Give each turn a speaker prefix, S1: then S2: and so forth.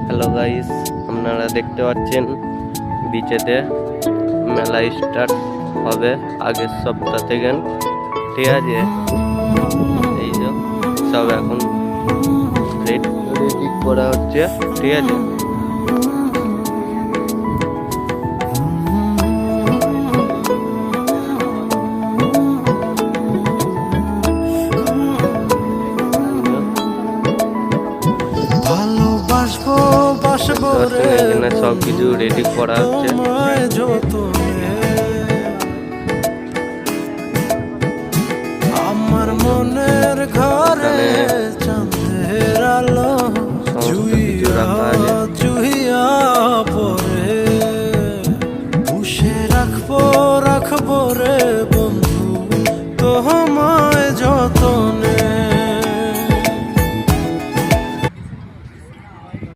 S1: Hello guys, আপনারা দেখতে পাচ্ছেন বিচেতে মেলা স্টার্ট হবে আগের সপ্তাহ থেকে। ঠিক আছে, এই যে সব এখন রেডি করা হচ্ছে। ঠিক আছে, এখানে সব কিছু রেডি করা হচ্ছে।
S2: আমার মনের ঘরে চাঁদের আলো